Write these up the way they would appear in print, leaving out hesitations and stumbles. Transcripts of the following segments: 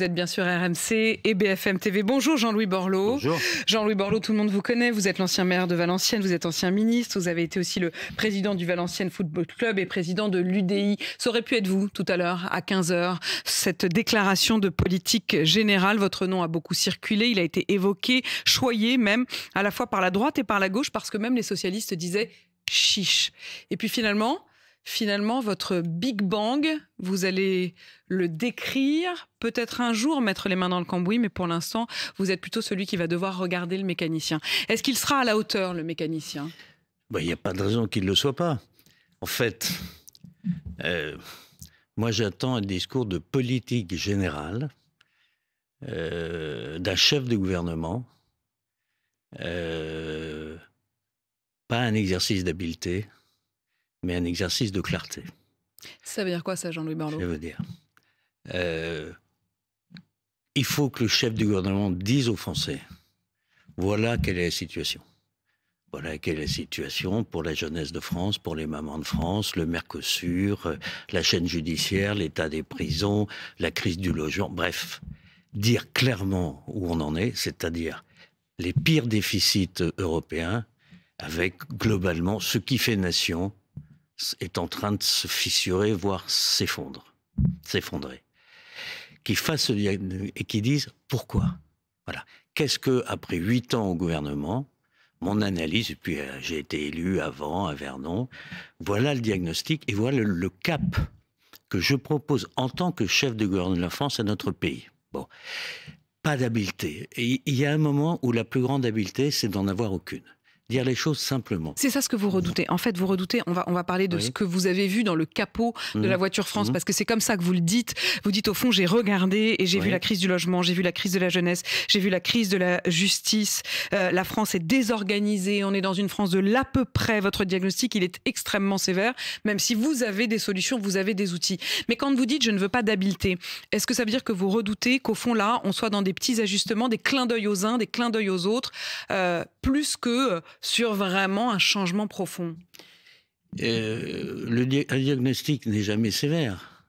Vous êtes bien sûr RMC et BFM TV. Bonjour Jean-Louis Borloo. Bonjour. Jean-Louis Borloo, tout le monde vous connaît. Vous êtes l'ancien maire de Valenciennes, vous êtes ancien ministre. Vous avez été aussi le président du Valenciennes Football Club et président de l'UDI. Ça aurait pu être vous tout à l'heure à 15h. Cette déclaration de politique générale, votre nom a beaucoup circulé. Il a été évoqué, choyé même, à la fois par la droite et par la gauche, parce que même les socialistes disaient chiche. Et puis finalement, votre Big Bang, vous allez le décrire, peut-être un jour mettre les mains dans le cambouis, mais pour l'instant, vous êtes plutôt celui qui va devoir regarder le mécanicien. Est-ce qu'il sera à la hauteur, le mécanicien ? Il n'y a pas de raison qu'il ne le soit pas. En fait, moi j'attends un discours de politique générale d'un chef de gouvernement, pas un exercice d'habileté, mais un exercice de clarté. Ça veut dire quoi ça, Jean-Louis Borloo ? Je veux dire, il faut que le chef du gouvernement dise aux Français, voilà quelle est la situation. Voilà quelle est la situation pour la jeunesse de France, pour les mamans de France, le Mercosur, la chaîne judiciaire, l'état des prisons, la crise du logement. Bref, dire clairement où on en est, c'est-à-dire les pires déficits européens, avec globalement ce qui fait nation est en train de se fissurer, voire s'effondrer. Qui fassent ce diagnostic et qui disent pourquoi. Voilà. Qu'est-ce que, après 8 ans au gouvernement, mon analyse, et puis j'ai été élu avant à Vernon, voilà le diagnostic et voilà le cap que je propose en tant que chef de gouvernement de la France à notre pays. Bon, pas d'habileté. Et il y a un moment où la plus grande habileté, c'est d'en avoir aucune. Dire les choses simplement. C'est ça ce que vous redoutez. En fait, vous redoutez, on va parler de ce que vous avez vu dans le capot de la voiture France, parce que c'est comme ça que vous le dites. Vous dites au fond, j'ai regardé et j'ai vu la crise du logement, j'ai vu la crise de la jeunesse, j'ai vu la crise de la justice. La France est désorganisée, on est dans une France de l'à peu près. Votre diagnostic, il est extrêmement sévère, même si vous avez des solutions, vous avez des outils. Mais quand vous dites, je ne veux pas d'habileté, est-ce que ça veut dire que vous redoutez qu'au fond, là, on soit dans des petits ajustements, des clins d'œil aux uns, des clins d'œil aux autres, plus que sur vraiment un changement profond? Un diagnostic n'est jamais sévère.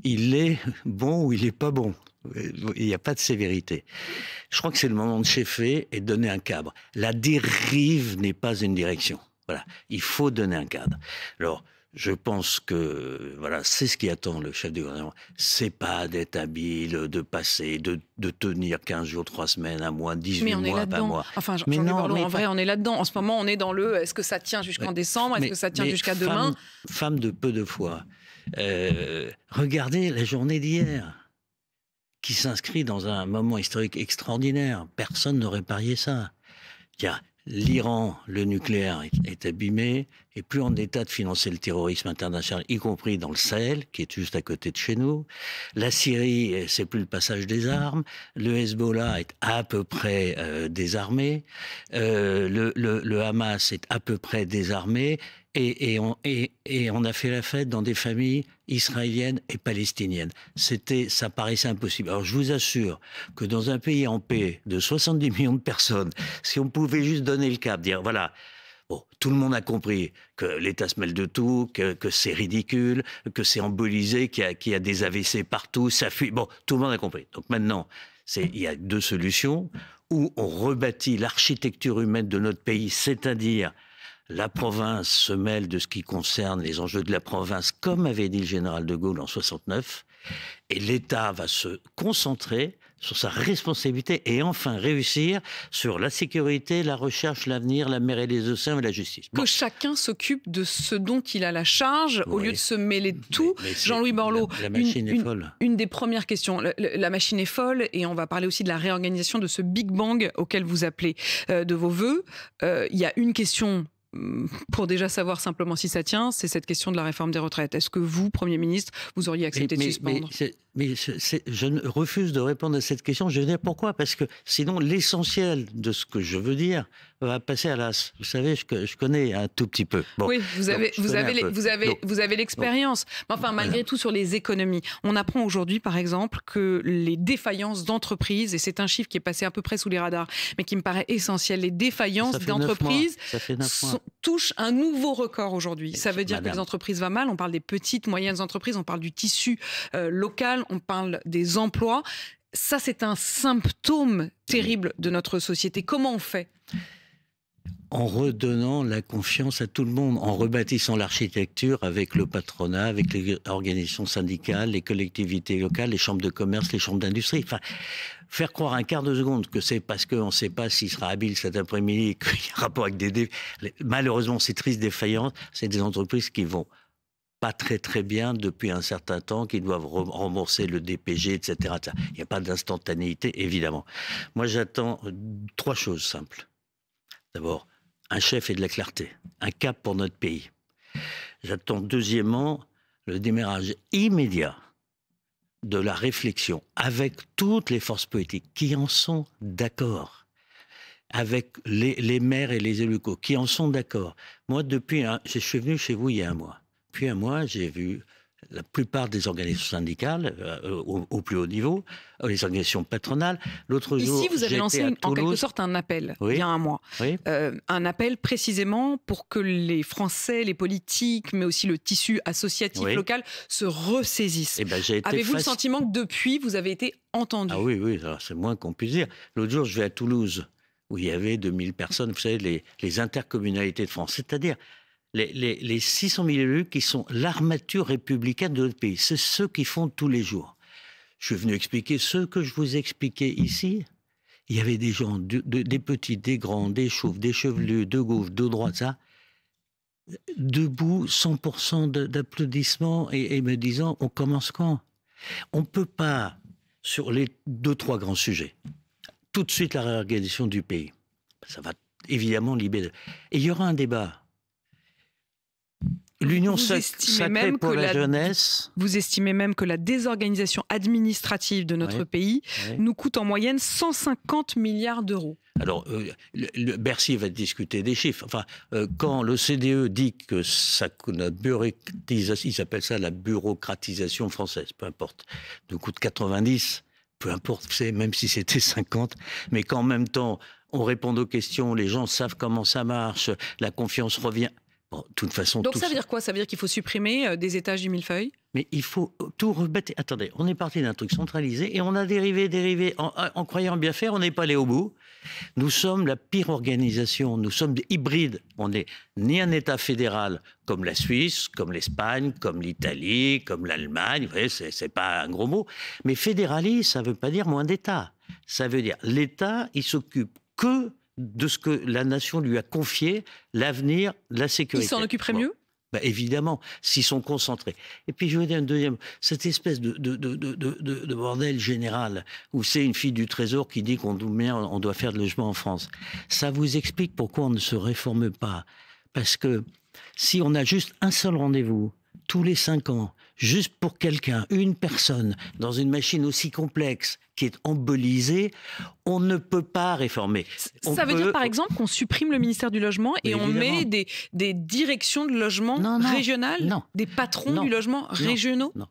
Il est bon ou il n'est pas bon. Il n'y a pas de sévérité. Je crois que c'est le moment de cheffer et de donner un cadre. La dérive n'est pas une direction. Voilà. Il faut donner un cadre. Alors, je pense que voilà, c'est ce qui attend le chef du gouvernement. C'est pas d'être habile, de passer, de tenir 15 jours, 3 semaines, un mois, 18 mois, pas mois. Enfin, Jean-Louis Borloo, en vrai, on est là-dedans. En ce moment, on est dans le est-ce que ça tient jusqu'en décembre? Est-ce que ça tient jusqu'à demain? Femme de peu de foi. Regardez la journée d'hier, qui s'inscrit dans un moment historique extraordinaire. Personne n'aurait parié ça. Il y a l'Iran, le nucléaire est abîmé, et plus en état de financer le terrorisme international, y compris dans le Sahel, qui est juste à côté de chez nous. La Syrie, c'est plus le passage des armes. Le Hezbollah est à peu près désarmé. Le Hamas est à peu près désarmé. Et on a fait la fête dans des familles israéliennes et palestiniennes. Ça paraissait impossible. Alors je vous assure que dans un pays en paix de 70 millions de personnes, si on pouvait juste donner le cap, dire voilà, bon, tout le monde a compris que l'État se mêle de tout, que c'est ridicule, que c'est embolisé, qu'il y a des AVC partout, ça fuit. Bon, tout le monde a compris. Donc maintenant, il y a 2 solutions. Où on rebâtit l'architecture humaine de notre pays, c'est-à-dire la province se mêle de ce qui concerne les enjeux de la province, comme avait dit le général de Gaulle en 69, et l'État va se concentrer sur sa responsabilité et enfin réussir sur la sécurité, la recherche, l'avenir, la mer et les océans et la justice. Bon. Que chacun s'occupe de ce dont il a la charge, au lieu de se mêler de tout. Jean-Louis Borloo, la machine est folle. Une des premières questions, la machine est folle, et on va parler aussi de la réorganisation de ce Big Bang auquel vous appelez de vos voeux. Il y a une question pour déjà savoir simplement si ça tient, c'est cette question de la réforme des retraites. Est-ce que vous, Premier ministre, vous auriez accepté de suspendre? Je refuse de répondre à cette question. Je vais dire pourquoi. Parce que sinon, l'essentiel de ce que je veux dire va passer à l'as. Vous savez, je connais un tout petit peu. Bon, oui, vous avez l'expérience. Mais enfin, malgré tout, sur les économies, on apprend aujourd'hui, par exemple, que les défaillances d'entreprises, et c'est un chiffre qui est passé à peu près sous les radars, mais qui me paraît essentiel, les défaillances d'entreprises touchent un nouveau record aujourd'hui. Ça veut dire que les entreprises vont mal. On parle des petites, moyennes entreprises, on parle du tissu local, on parle des emplois. Ça, c'est un symptôme terrible de notre société. Comment on fait ? En redonnant la confiance à tout le monde, en rebâtissant l'architecture avec le patronat, avec les organisations syndicales, les collectivités locales, les chambres de commerce, les chambres d'industrie. Enfin, faire croire un quart de seconde que c'est parce qu'on ne sait pas s'il sera habile cet après-midi, qu'il y a rapport avec des... Malheureusement, ces tristes défaillances, c'est des entreprises qui vont pas très très bien depuis un certain temps, qui doivent rembourser le DPG, etc. Il n'y a pas d'instantanéité, évidemment. Moi, j'attends 3 choses simples. D'abord, un chef et de la clarté, un cap pour notre pays. J'attends deuxièmement le démarrage immédiat de la réflexion avec toutes les forces politiques qui en sont d'accord, avec les maires et les élus locaux qui en sont d'accord. Moi, je suis venu chez vous il y a un mois. Depuis un mois, j'ai vu la plupart des organisations syndicales au plus haut niveau, les organisations patronales. L'autre jour, ici, vous avez lancé en quelque sorte un appel, il y a un mois. Oui. Un appel précisément pour que les Français, les politiques, mais aussi le tissu associatif local se ressaisissent. Avez-vous le sentiment que depuis, vous avez été entendu ? Ah oui, c'est moins qu'on puisse dire. L'autre jour, je vais à Toulouse, où il y avait 2000 personnes, vous savez, les intercommunalités de France, c'est-à-dire les 600 000 élus qui sont l'armature républicaine de notre pays. C'est ceux qui font tous les jours. Je suis venu expliquer ce que je vous expliquais ici. Il y avait des gens, des petits, des grands, des chauves, des chevelus, de gauche, de droite, ça, debout, 100% d'applaudissements et me disant, on commence quand ? On ne peut pas, sur les 2-3 grands sujets, tout de suite la réorganisation du pays. Ça va évidemment libérer. Et il y aura un débat. L'union sacrée pour la jeunesse. Vous estimez même que la désorganisation administrative de notre pays nous coûte en moyenne 150 milliards d'euros. Alors, Bercy va discuter des chiffres. Enfin, quand l'OCDE dit que notre bureaucratisation, ils appellent ça la bureaucratisation française, peu importe, nous coûte 90, peu importe, même si c'était 50, mais qu'en même temps, on répond aux questions, les gens savent comment ça marche, la confiance revient. Bon, de toute façon, donc ça veut dire quoi ? Ça veut dire qu'il faut supprimer des étages du millefeuille ? Mais il faut tout rebattre. Attendez, on est parti d'un truc centralisé et on a dérivé. En croyant bien faire, on n'est pas allé au bout. Nous sommes la pire organisation. Nous sommes des hybrides. On n'est ni un État fédéral comme la Suisse, comme l'Espagne, comme l'Italie, comme l'Allemagne. Vous voyez, c'est pas un gros mot. Mais fédéraliste, ça ne veut pas dire moins d'État. Ça veut dire l'État, il s'occupe que de ce que la nation lui a confié, l'avenir, la sécurité. Il s'en occuperait mieux ? Évidemment, s'ils sont concentrés. Et puis je vais dire une deuxième, cette espèce de bordel général, où c'est une fille du Trésor qui dit qu'on doit faire de logement en France. Ça vous explique pourquoi on ne se réforme pas. Parce que si on a juste un seul rendez-vous, tous les 5 ans, juste pour quelqu'un, une personne, dans une machine aussi complexe, qui est embolisée, on ne peut pas réformer. Ça veut dire, par exemple, qu'on supprime le ministère du Logement et on met des directions de logement régionales, des patrons du logement régionaux ? Non.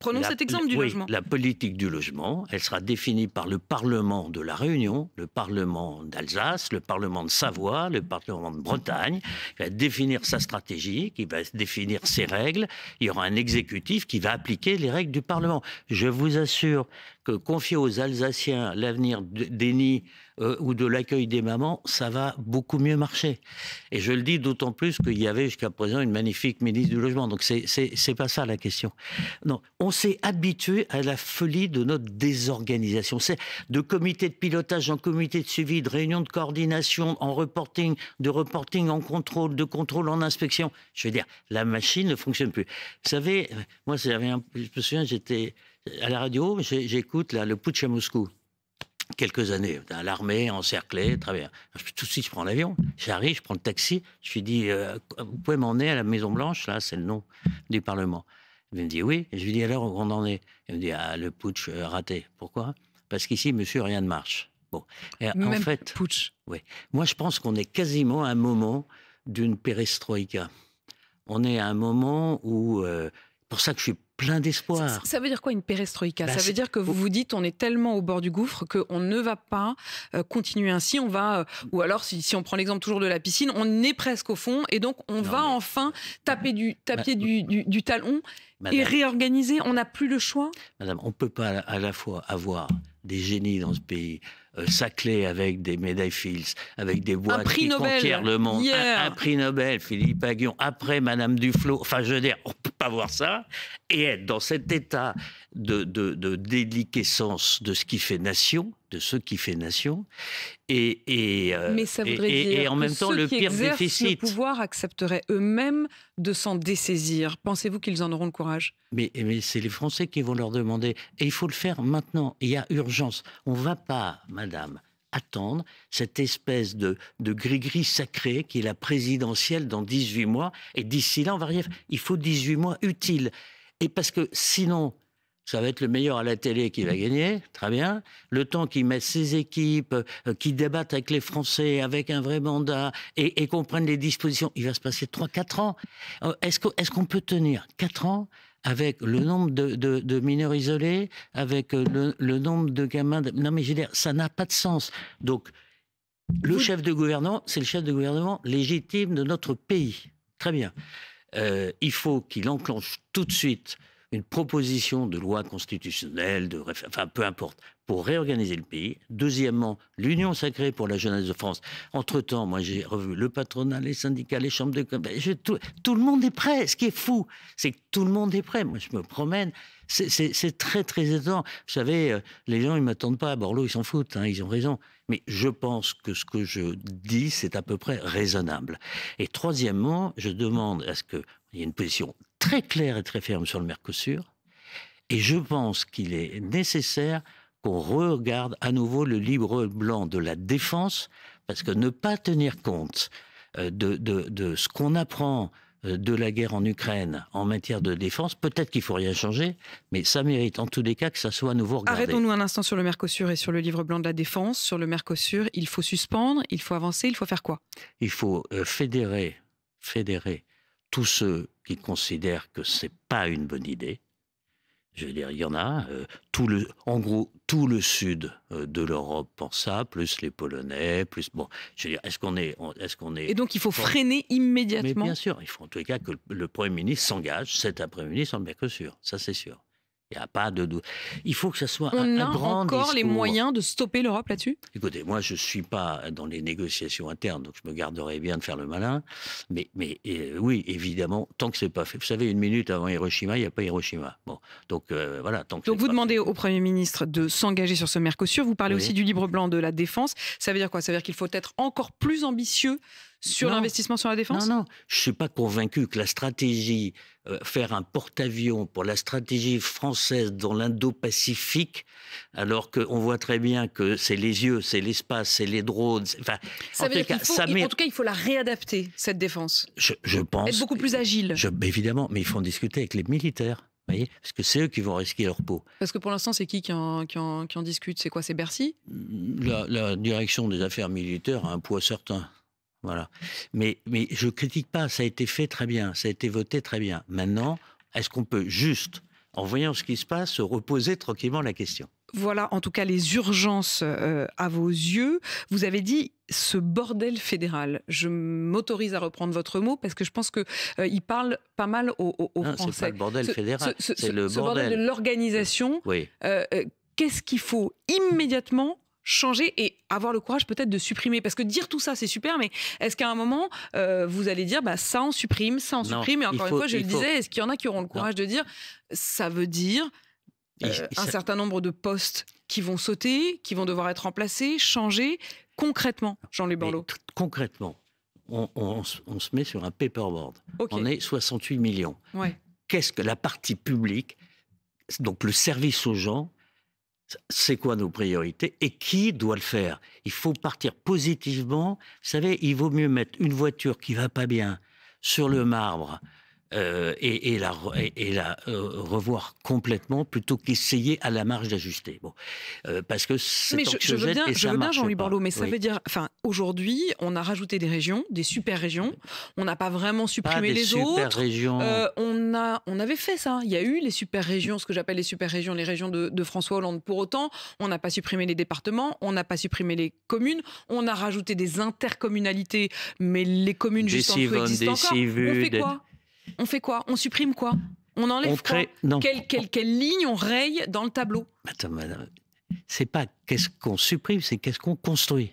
Prenons cet exemple du logement. La politique du logement, elle sera définie par le Parlement de la Réunion, le Parlement d'Alsace, le Parlement de Savoie, le Parlement de Bretagne. Il va définir sa stratégie, qui va définir ses règles. Il y aura un exécutif qui va appliquer les règles du Parlement. Je vous assure que confier aux Alsaciens l'avenir des nids ou de l'accueil des mamans, ça va beaucoup mieux marcher. Et je le dis d'autant plus qu'il y avait jusqu'à présent une magnifique ministre du Logement. Donc c'est pas ça la question. Non, on s'est habitué à la folie de notre désorganisation. C'est de comité de pilotage en comité de suivi, de réunion de coordination en reporting, de reporting en contrôle, de contrôle en inspection. Je veux dire, la machine ne fonctionne plus. Vous savez, moi, je me souviens, j'étais à la radio, j'écoute le putsch à Moscou. Quelques années, à l'armée, encerclée, très bien. Tout de suite, je prends l'avion, j'arrive, je prends le taxi, je lui dis, vous pouvez m'emmener à la Maison-Blanche, là, c'est le nom du Parlement. Il me dit oui, et je lui dis alors, on en est. Il me dit, le putsch raté. Pourquoi ? Parce qu'ici, monsieur, rien ne marche. Bon. Et en fait, putsch. Oui. Moi, je pense qu'on est quasiment à un moment d'une perestroïka. On est à un moment où, pour ça que je suis plein d'espoir. Ça veut dire quoi une perestroïka ? Ça veut dire que vous vous dites on est tellement au bord du gouffre qu'on ne va pas continuer ainsi. On va, ou alors si on prend l'exemple toujours de la piscine, on est presque au fond et donc on va enfin taper du talon Et réorganiser, on n'a plus le choix? Madame, on ne peut pas à la fois avoir des génies dans ce pays, saclés avec des médailles Fields, avec des boîtes qui conquièrent le monde, un prix Nobel, Philippe Aghion, après Madame Duflot, enfin je veux dire, on ne peut pas voir ça, et être dans cet état de déliquescence de ce qui fait nation, de ce qui fait nation, mais ça voudrait dire et en même temps le pire déficit. Le pouvoir accepteraient eux-mêmes de s'en dessaisir. Pensez-vous qu'ils en auront le courage? Mais c'est les Français qui vont leur demander. Et il faut le faire maintenant. Il y a urgence. On ne va pas, madame, attendre cette espèce de gris-gris sacré qui est la présidentielle dans 18 mois. Et d'ici là, on va rien faire. Il faut 18 mois utiles. Et parce que sinon, ça va être le meilleur à la télé qui va gagner, très bien. Le temps qu'il mette ses équipes, qui débattent avec les Français, avec un vrai mandat, et qu'on prenne les dispositions, il va se passer 3-4 ans. Est-ce qu'on peut tenir 4 ans avec le nombre de mineurs isolés, avec le nombre de gamins... Non mais je veux dire, ça n'a pas de sens. Donc, le chef de gouvernement, c'est le chef de gouvernement légitime de notre pays. Très bien. Il faut qu'il enclenche tout de suite une proposition de loi constitutionnelle, enfin peu importe, pour réorganiser le pays. Deuxièmement, l'Union sacrée pour la jeunesse de France. Entre-temps, moi j'ai revu le patronat, les syndicats, les chambres de commerce. Tout le monde est prêt. Ce qui est fou, c'est que tout le monde est prêt. Moi je me promène. C'est très très étonnant. Vous savez, les gens ils m'attendent pas à Borloo, ils s'en foutent, hein, ils ont raison. Mais je pense que ce que je dis, c'est à peu près raisonnable. Et troisièmement, je demande à ce qu'il y ait une position très claire et très ferme sur le Mercosur. Et je pense qu'il est nécessaire qu'on regarde à nouveau le livre blanc de la défense, parce que ne pas tenir compte de ce qu'on apprend de la guerre en Ukraine en matière de défense, peut-être qu'il ne faut rien changer, mais ça mérite en tous les cas que ça soit à nouveau regardé. Arrêtons-nous un instant sur le Mercosur et sur le livre blanc de la défense. Sur le Mercosur, il faut suspendre, il faut avancer, il faut faire quoi? Il faut fédérer tous ceux qui considèrent que ce n'est pas une bonne idée. Je veux dire, il y en a. En gros, tout le sud de l'Europe pense ça, plus les Polonais, plus... Bon, je veux dire, est-ce qu'on est... Et donc, il faut freiner immédiatement? Mais bien sûr, il faut en tous les cas que le Premier ministre s'engage cet après-midi sur le Mercosur. Ça, c'est sûr. Il n'y a pas de doute. Il faut que ça soit un grand discours. On a encore les moyens de stopper l'Europe là-dessus? Écoutez, moi, je ne suis pas dans les négociations internes, donc je me garderai bien de faire le malin. Mais oui, évidemment, tant que ce n'est pas fait. Vous savez, une minute avant Hiroshima, il n'y a pas Hiroshima. Bon, donc voilà. Tant que donc vous demandez au Premier ministre de s'engager sur ce Mercosur. Vous parlez aussi du livre blanc de la défense. Ça veut dire quoi? Ça veut dire qu'il faut être encore plus ambitieux sur l'investissement sur la défense? Non, je ne suis pas convaincu que la stratégie, faire un porte-avions pour la stratégie française dans l'Indo-Pacifique, alors qu'on voit très bien que c'est les yeux, c'est l'espace, c'est les drones. Enfin, en tout cas, il faut la réadapter, cette défense. Je pense. Être beaucoup plus agile. Évidemment, mais il faut en discuter avec les militaires. Vous voyez, parce que c'est eux qui vont risquer leur peau. Parce que pour l'instant, c'est qui en discute? C'est quoi? C'est Bercy? La direction des affaires militaires a un poids certain. Voilà. Mais je ne critique pas, ça a été fait très bien, ça a été voté très bien. Maintenant, est-ce qu'on peut juste, en voyant ce qui se passe, se reposer tranquillement la question? Voilà, en tout cas, les urgences à vos yeux. Vous avez dit ce bordel fédéral. Je m'autorise à reprendre votre mot parce que je pense qu'il parle pas mal aux Français. C'est pas le bordel fédéral, c'est le bordel de l'organisation. Oui. Qu'est-ce qu'il faut immédiatement changer et avoir le courage peut-être de supprimer? Parce que dire tout ça, c'est super, mais est-ce qu'à un moment, vous allez dire ça on supprime, ça on supprime? Et encore une fois, je le disais, est-ce qu'il y en a qui auront le courage de dire ça veut dire un certain nombre de postes qui vont sauter, qui vont devoir être remplacés, changés concrètement, Jean-Louis Borloo? Concrètement, on se met sur un paperboard. Okay. On est 68 millions. Ouais. Qu'est-ce que la partie publique, donc le service aux gens, c'est quoi nos priorités et qui doit le faire? Il faut partir positivement. Vous savez, il vaut mieux mettre une voiture qui va pas bien sur le marbre et la revoir complètement plutôt qu'essayer à la marge d'ajuster. Bon, parce que c'est je veux bien Jean-Louis Borloo, mais ça veut dire, enfin, aujourd'hui, on a rajouté des régions, des super régions. On n'a pas vraiment supprimé les autres. Régions. On avait fait ça. Il y a eu les super régions, ce que j'appelle les super régions, les régions de François Hollande. Pour autant, on n'a pas supprimé les départements, on n'a pas supprimé les communes, on a rajouté des intercommunalités, mais les communes juste en dessous existent encore. On fait quoi? On supprime quoi? On enlève crée... quoi? Quelle ligne on raye dans le tableau? Attends, madame, c'est pas qu'est-ce qu'on supprime, c'est qu'est-ce qu'on construit.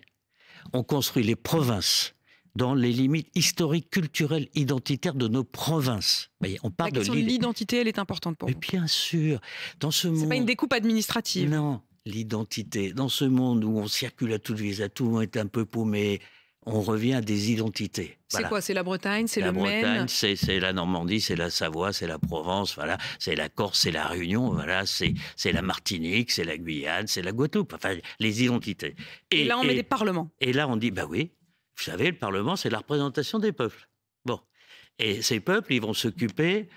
On construit les provinces dans les limites historiques, culturelles, identitaires de nos provinces. Voyez, on parle La question de l'identité, elle est importante pour vous. Mais bien sûr, dans ce monde... C'est pas une découpe administrative. Non, l'identité. Dans ce monde où on circule à toutes les tout le monde est un peu paumé, on revient à des identités. C'est quoi? C'est la Bretagne, c'est le Maine? La Bretagne, c'est la Normandie, c'est la Savoie, c'est la Provence, voilà, c'est la Corse, c'est la Réunion, voilà, c'est la Martinique, c'est la Guyane, c'est la Guadeloupe, enfin, les identités. Et là, on met des parlements. Et là, on dit, bah oui, vous savez, le Parlement, c'est la représentation des peuples. Bon. Et ces peuples, ils vont s'occuper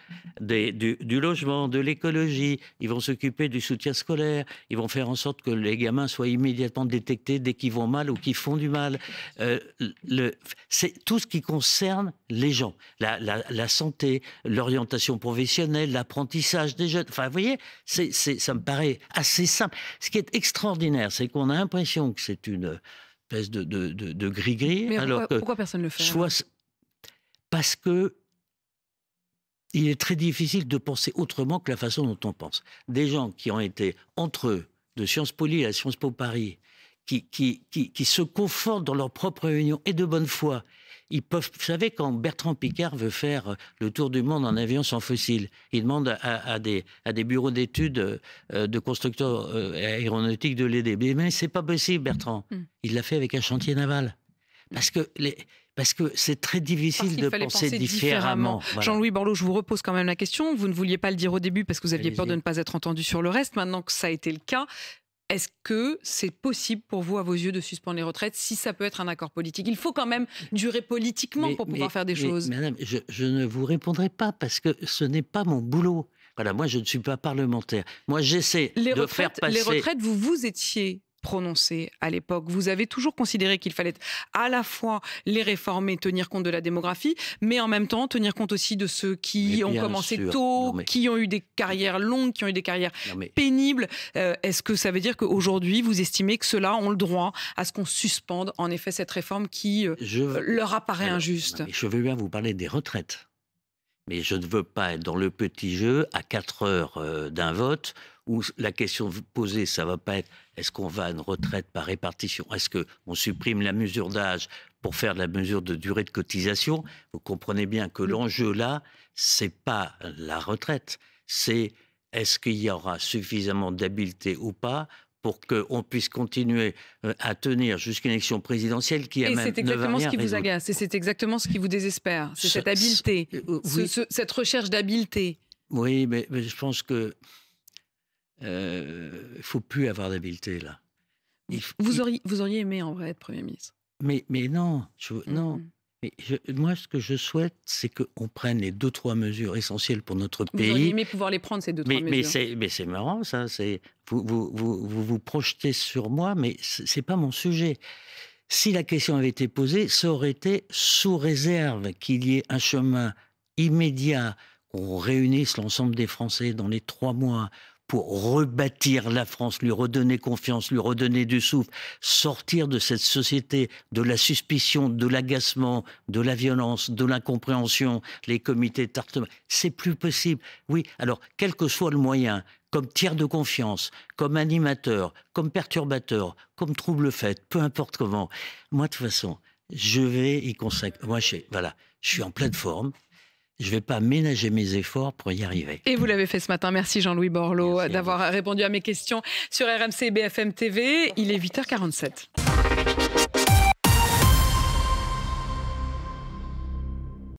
du logement, de l'écologie, ils vont s'occuper du soutien scolaire, ils vont faire en sorte que les gamins soient immédiatement détectés dès qu'ils vont mal ou qu'ils font du mal. C'est tout ce qui concerne les gens. La santé, l'orientation professionnelle, l'apprentissage des jeunes. Enfin, vous voyez, ça me paraît assez simple. Ce qui est extraordinaire, c'est qu'on a l'impression que c'est une espèce de gris-gris. Mais pourquoi personne ne le fait? Parce que il est très difficile de penser autrement que la façon dont on pense. Des gens qui ont été entre eux, de Sciences Po Lille à Sciences Po Paris, qui se confortent dans leur propre réunion et de bonne foi. Ils peuvent, vous savez, quand Bertrand Piccard veut faire le tour du monde en avion sans fossiles, il demande à des bureaux d'études de constructeurs aéronautiques de l'aider. Mais c'est pas possible, Bertrand. Il l'a fait avec un chantier naval. Parce que c'est très difficile de penser différemment. Voilà. Jean-Louis Borloo, je vous repose quand même la question. Vous ne vouliez pas le dire au début parce que vous aviez peur de ne pas être entendu sur le reste. Maintenant que ça a été le cas, est-ce que c'est possible pour vous, à vos yeux, de suspendre les retraites si ça peut être un accord politique? Il faut quand même durer politiquement pour pouvoir faire des choses. Madame, je ne vous répondrai pas parce que ce n'est pas mon boulot. Voilà, moi, je ne suis pas parlementaire. Moi, j'essaie de faire passer... Les retraites, vous étiez prononcé à l'époque. Vous avez toujours considéré qu'il fallait à la fois les réformer, tenir compte de la démographie, mais en même temps tenir compte aussi de ceux qui ont commencé tôt, qui ont eu des carrières longues, qui ont eu des carrières pénibles. Est-ce que ça veut dire qu'aujourd'hui, vous estimez que ceux-là ont le droit à ce qu'on suspende en effet cette réforme qui leur apparaît injuste? Je veux bien vous parler des retraites. Mais je ne veux pas être dans le petit jeu à 4 heures d'un vote où la question posée, ça ne va pas être est-ce qu'on va à une retraite par répartition? Est-ce qu'on supprime la mesure d'âge pour faire de la mesure de durée de cotisation? Vous comprenez bien que l'enjeu là, ce n'est pas la retraite. C'est est-ce qu'il y aura suffisamment d'habileté ou pas pour qu'on puisse continuer à tenir jusqu'à une élection présidentielle qui a même c'est exactement ce qui vous agace, et c'est exactement ce qui vous désespère. C'est cette habileté, cette recherche d'habileté. Oui, mais je pense que il ne faut plus avoir d'habileté, là. Vous auriez aimé, en vrai, être Premier ministre? Mais non, non. Mais moi, ce que je souhaite, c'est qu'on prenne les 2-3 mesures essentielles pour notre pays. Vous auriez aimé pouvoir les prendre, ces 2-3 mesures. Mais c'est marrant, ça. Vous projetez sur moi, mais ce n'est pas mon sujet. Si la question avait été posée, ça aurait été sous réserve qu'il y ait un chemin immédiat, qu'on réunisse l'ensemble des Français dans les 3 mois, pour rebâtir la France, lui redonner confiance, lui redonner du souffle, sortir de cette société de la suspicion, de l'agacement, de la violence, de l'incompréhension, les comités de tartement. C'est plus possible. Oui, alors, quel que soit le moyen, comme tiers de confiance, comme animateur, comme perturbateur, comme trouble-fête, peu importe comment, moi, de toute façon, je vais y consacrer. Moi, je suis en pleine forme. Je ne vais pas ménager mes efforts pour y arriver. Et vous l'avez fait ce matin. Merci Jean-Louis Borloo d'avoir répondu à mes questions sur RMC et BFM TV. Il est 8h47.